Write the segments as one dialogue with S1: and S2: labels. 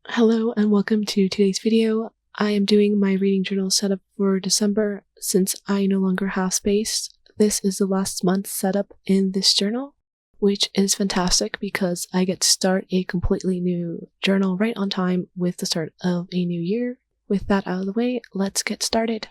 S1: Hello and welcome to today's video. I am doing my reading journal setup for December since I no longer have space. This is the last month setup in this journal, which is fantastic because I get to start a completely new journal right on time with the start of a new year. With that out of the way, let's get started.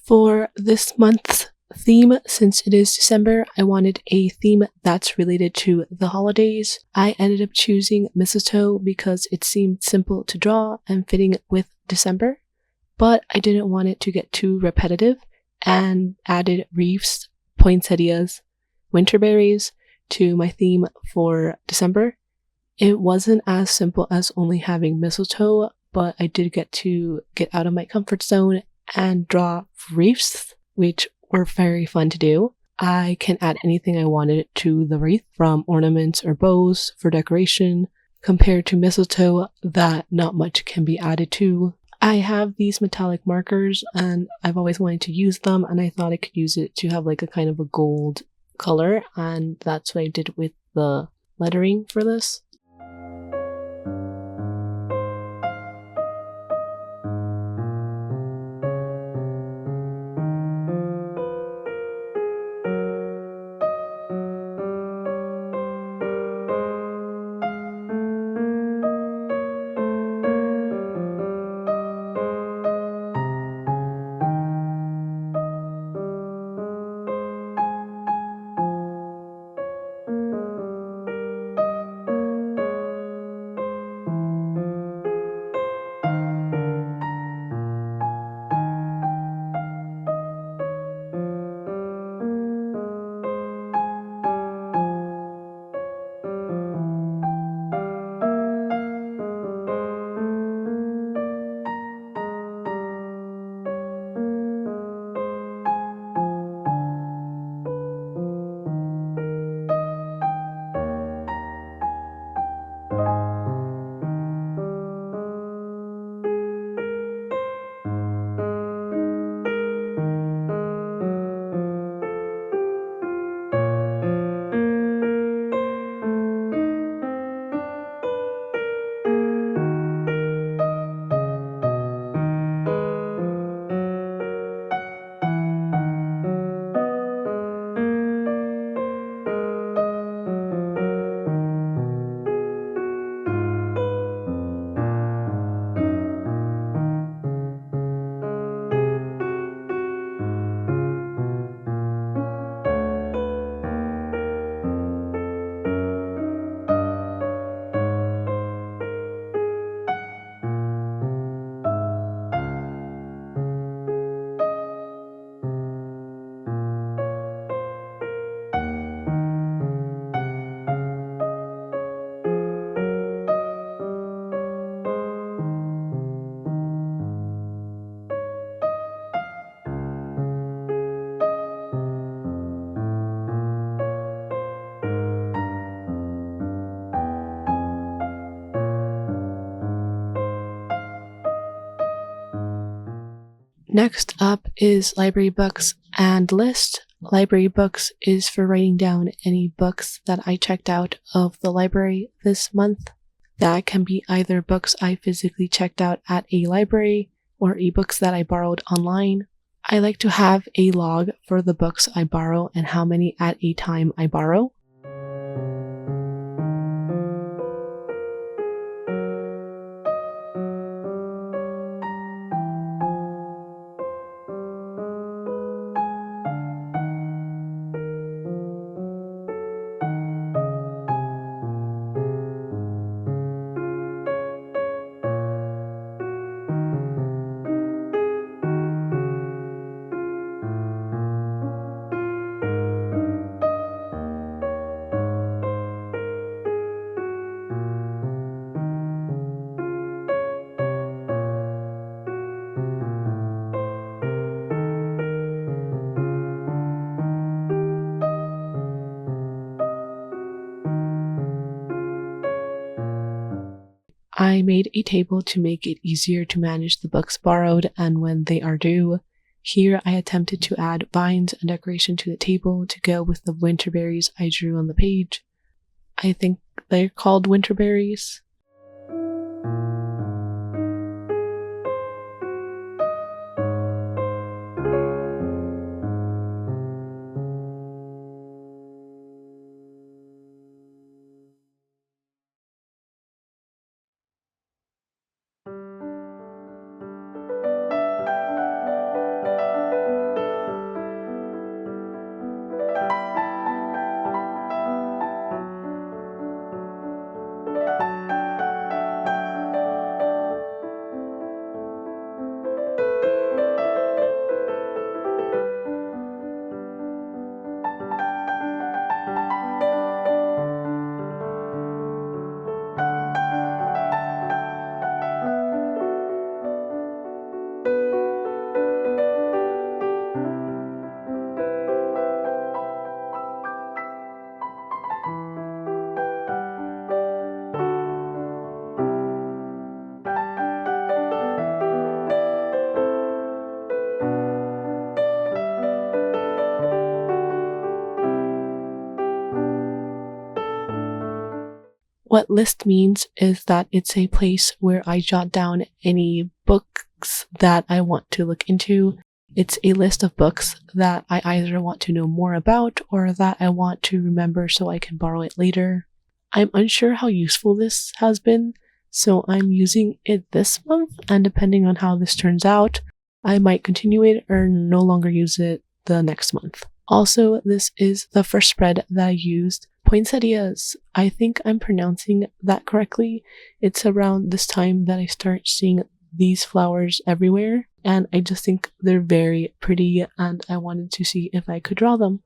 S1: For this month's theme, since it is December, I wanted a theme that's related to the holidays. I ended up choosing mistletoe because it seemed simple to draw and fitting with December, but I didn't want it to get too repetitive and added wreaths, poinsettias, winterberries to my theme for December. It wasn't as simple as only having mistletoe, but I did get to get out of my comfort zone and draw wreaths, which were very fun to do. I can add anything I wanted to the wreath, from ornaments or bows for decoration, compared to mistletoe that not much can be added to. I have these metallic markers and I've always wanted to use them, and I thought I could use it to have like a kind of a gold color, and that's what I did with the lettering for this. Next up is library books and list. Library books is for writing down any books that I checked out of the library this month. That can be either books I physically checked out at a library or ebooks that I borrowed online. I like to have a log for the books I borrow and how many at a time I borrow. I made a table to make it easier to manage the books borrowed and when they are due. Here I attempted to add vines and decoration to the table to go with the winter berries I drew on the page. I think they're called winter berries. What list means is that it's a place where I jot down any books that I want to look into. It's a list of books that I either want to know more about or that I want to remember so I can borrow it later. I'm unsure how useful this has been, so I'm using it this month, and depending on how this turns out, I might continue it or no longer use it the next month. Also, this is the first spread that I used. Poinsettias. I think I'm pronouncing that correctly. It's around this time that I start seeing these flowers everywhere, and I just think they're very pretty, and I wanted to see if I could draw them.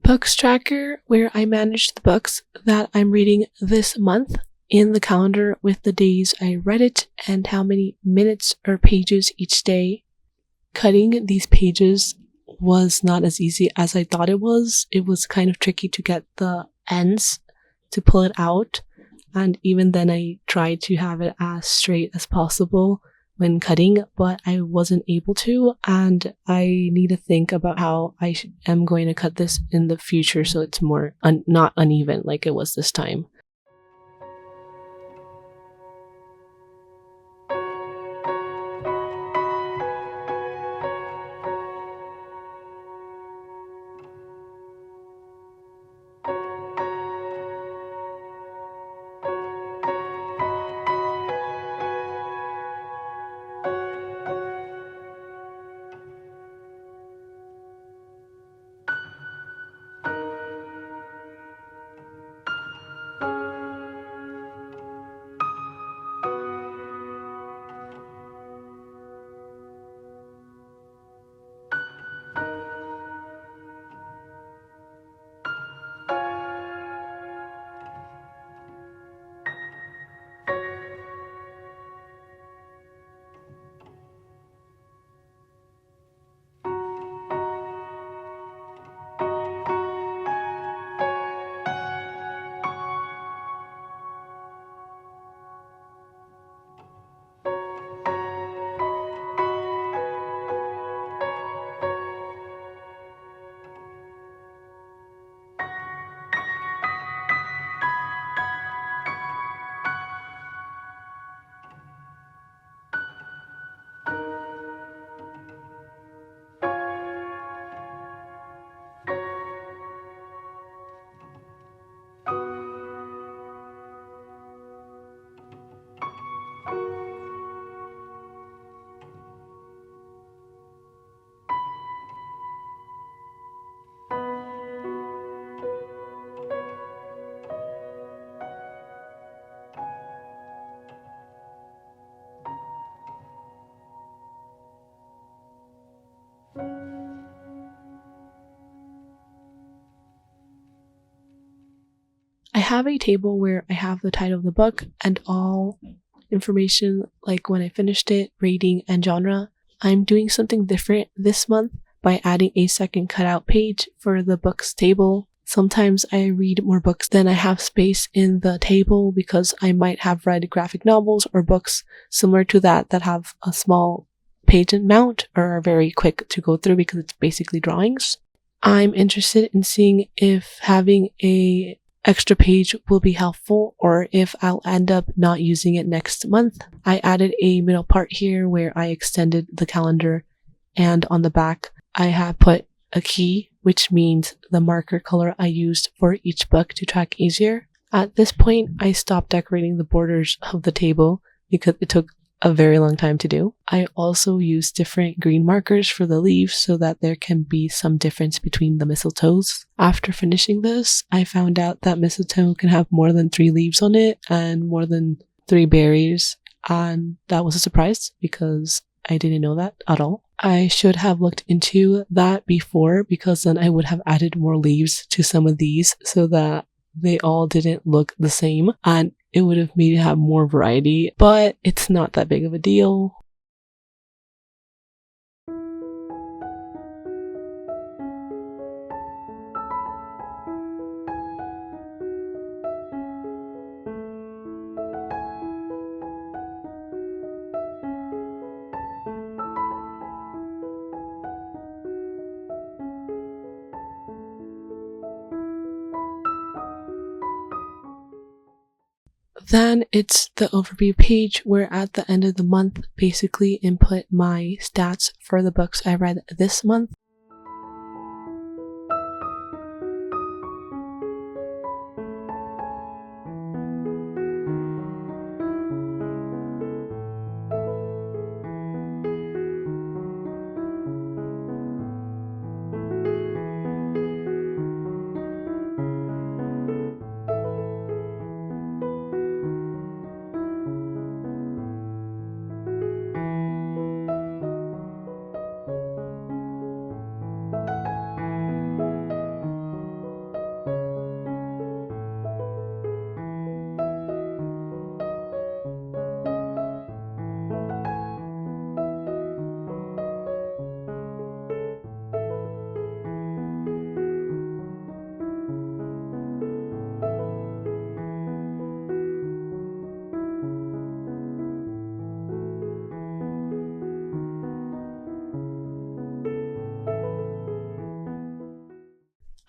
S1: Books tracker, where I manage the books that I'm reading this month in the calendar with the days I read it and how many minutes or pages each day. Cutting these pages was not as easy as I thought it was. It was kind of tricky to get the ends to pull it out, and even then I tried to have it as straight as possible when cutting, but I wasn't able to, and I need to think about how I am going to cut this in the future so it's more not uneven like it was this time. have a table where I have the title of the book and all information like when I finished it, rating, and genre. I'm doing something different this month by adding a second cutout page for the books table. Sometimes I read more books than I have space in the table because I might have read graphic novels or books similar to that have a small page amount or are very quick to go through because it's basically drawings. I'm interested in seeing if having a extra page will be helpful or if I'll end up not using it next month. I added a middle part here where I extended the calendar, and on the back I have put a key, which means the marker color I used for each book to track easier. At this point, I stopped decorating the borders of the table because it took a very long time to do. I also used different green markers for the leaves so that there can be some difference between the mistletoes. After finishing this, I found out that mistletoe can have more than 3 leaves on it and more than 3 berries, and that was a surprise because I didn't know that at all. I should have looked into that before because then I would have added more leaves to some of these so that they all didn't look the same and it would have made it have more variety, but it's not that big of a deal. Then it's the overview page where at the end of the month basically input my stats for the books I read this month.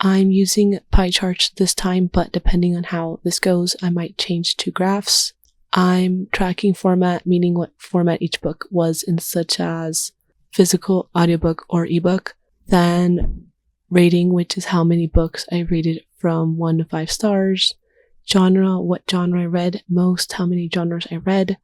S1: I'm using pie charts this time, but depending on how this goes, I might change to graphs. I'm tracking format, meaning what format each book was in, such as physical, audiobook, or ebook. Then rating, which is how many books I rated from 1 to 5 stars. Genre, what genre I read most, how many genres I read.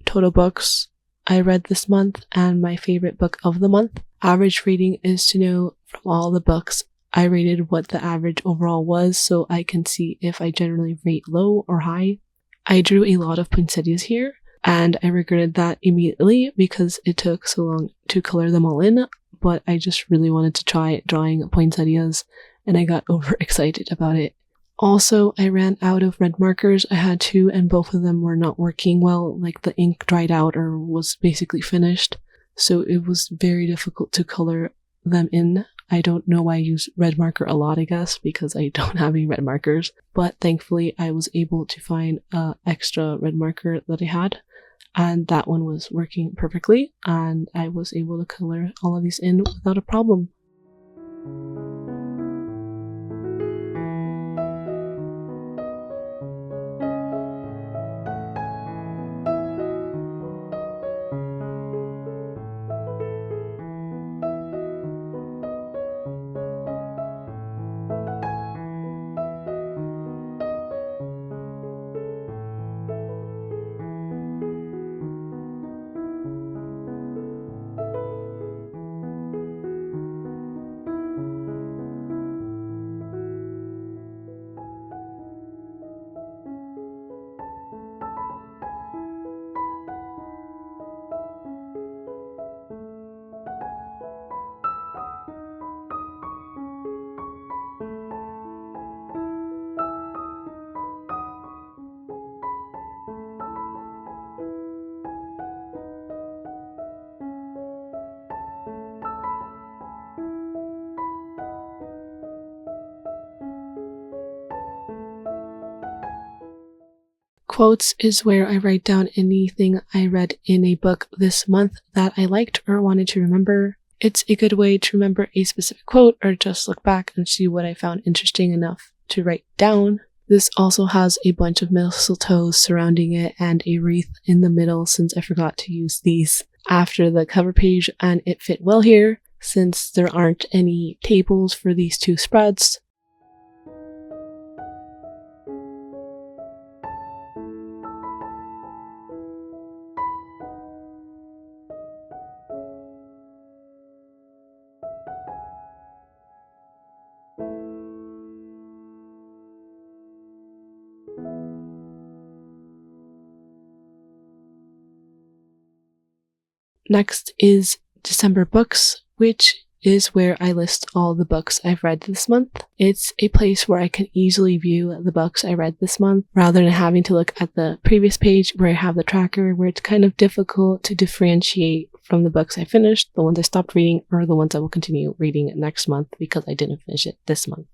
S1: Total books I read this month, and my favorite book of the month. Average rating is to know from all the books I rated what the average overall was so I can see if I generally rate low or high. I drew a lot of poinsettias here, and I regretted that immediately because it took so long to color them all in, but I just really wanted to try drawing poinsettias and I got overexcited about it. Also, I ran out of red markers. I had 2 and both of them were not working well, like the ink dried out or was basically finished, so it was very difficult to color them in. I don't know why I use red marker a lot, I guess, because I don't have any red markers, but thankfully I was able to find an extra red marker that I had, and that one was working perfectly, and I was able to color all of these in without a problem. Quotes is where I write down anything I read in a book this month that I liked or wanted to remember. It's a good way to remember a specific quote or just look back and see what I found interesting enough to write down. This also has a bunch of mistletoe surrounding it and a wreath in the middle since I forgot to use these after the cover page, and it fit well here since there aren't any tables for these two spreads. Next is December books, which is where I list all the books I've read this month. It's a place where I can easily view the books I read this month rather than having to look at the previous page where I have the tracker, where it's kind of difficult to differentiate from the books I finished, the ones I stopped reading, or the ones I will continue reading next month because I didn't finish it this month.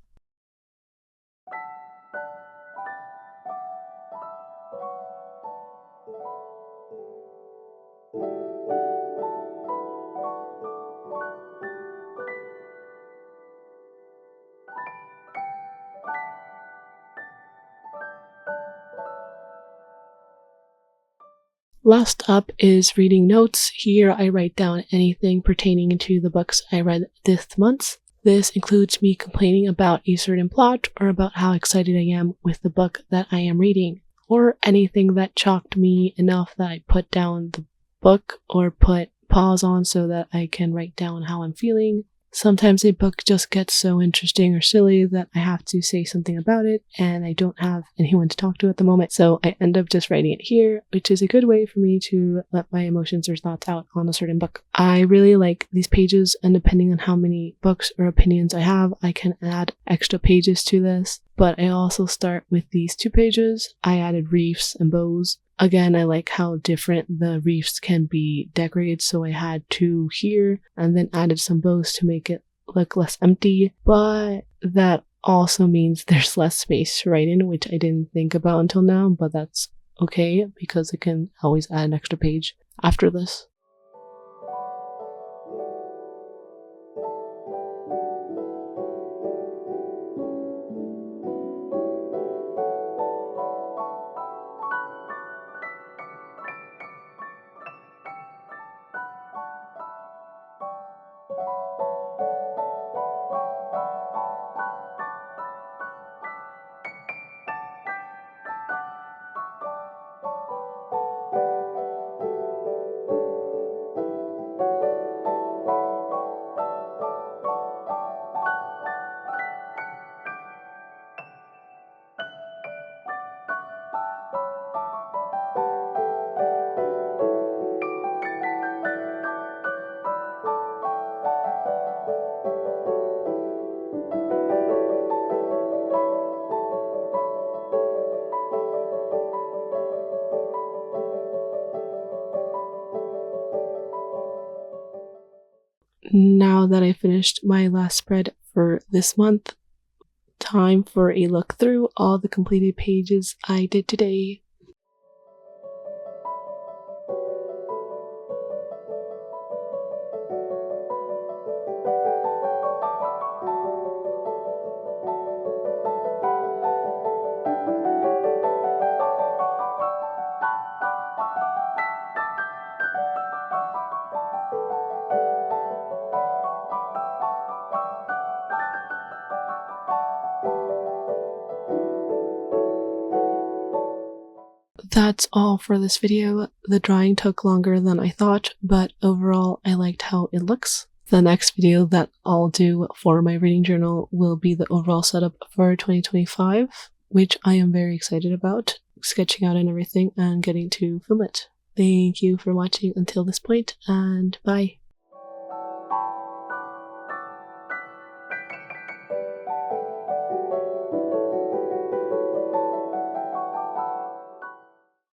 S1: Last up is reading notes. Here I write down anything pertaining to the books I read this month. This includes me complaining about a certain plot or about how excited I am with the book that I am reading, or anything that shocked me enough that I put down the book or put pause on so that I can write down how I'm feeling. Sometimes a book just gets so interesting or silly that I have to say something about it, and I don't have anyone to talk to at the moment, so I end up just writing it here, which is a good way for me to let my emotions or thoughts out on a certain book. I really like these pages, and depending on how many books or opinions I have, I can add extra pages to this, but I also start with these 2 pages. I added reefs and bows. Again, I like how different the reefs can be decorated, so I had 2 here and then added some bows to make it look less empty, but that also means there's less space to write in, which I didn't think about until now, but that's okay because I can always add an extra page after this. Now that I finished my last spread for this month, time for a look through all the completed pages I did today. That's all for this video. The drawing took longer than I thought, but overall I liked how it looks. The next video that I'll do for my reading journal will be the overall setup for 2025, which I am very excited about, sketching out and everything and getting to film it. Thank you for watching until this point, and bye.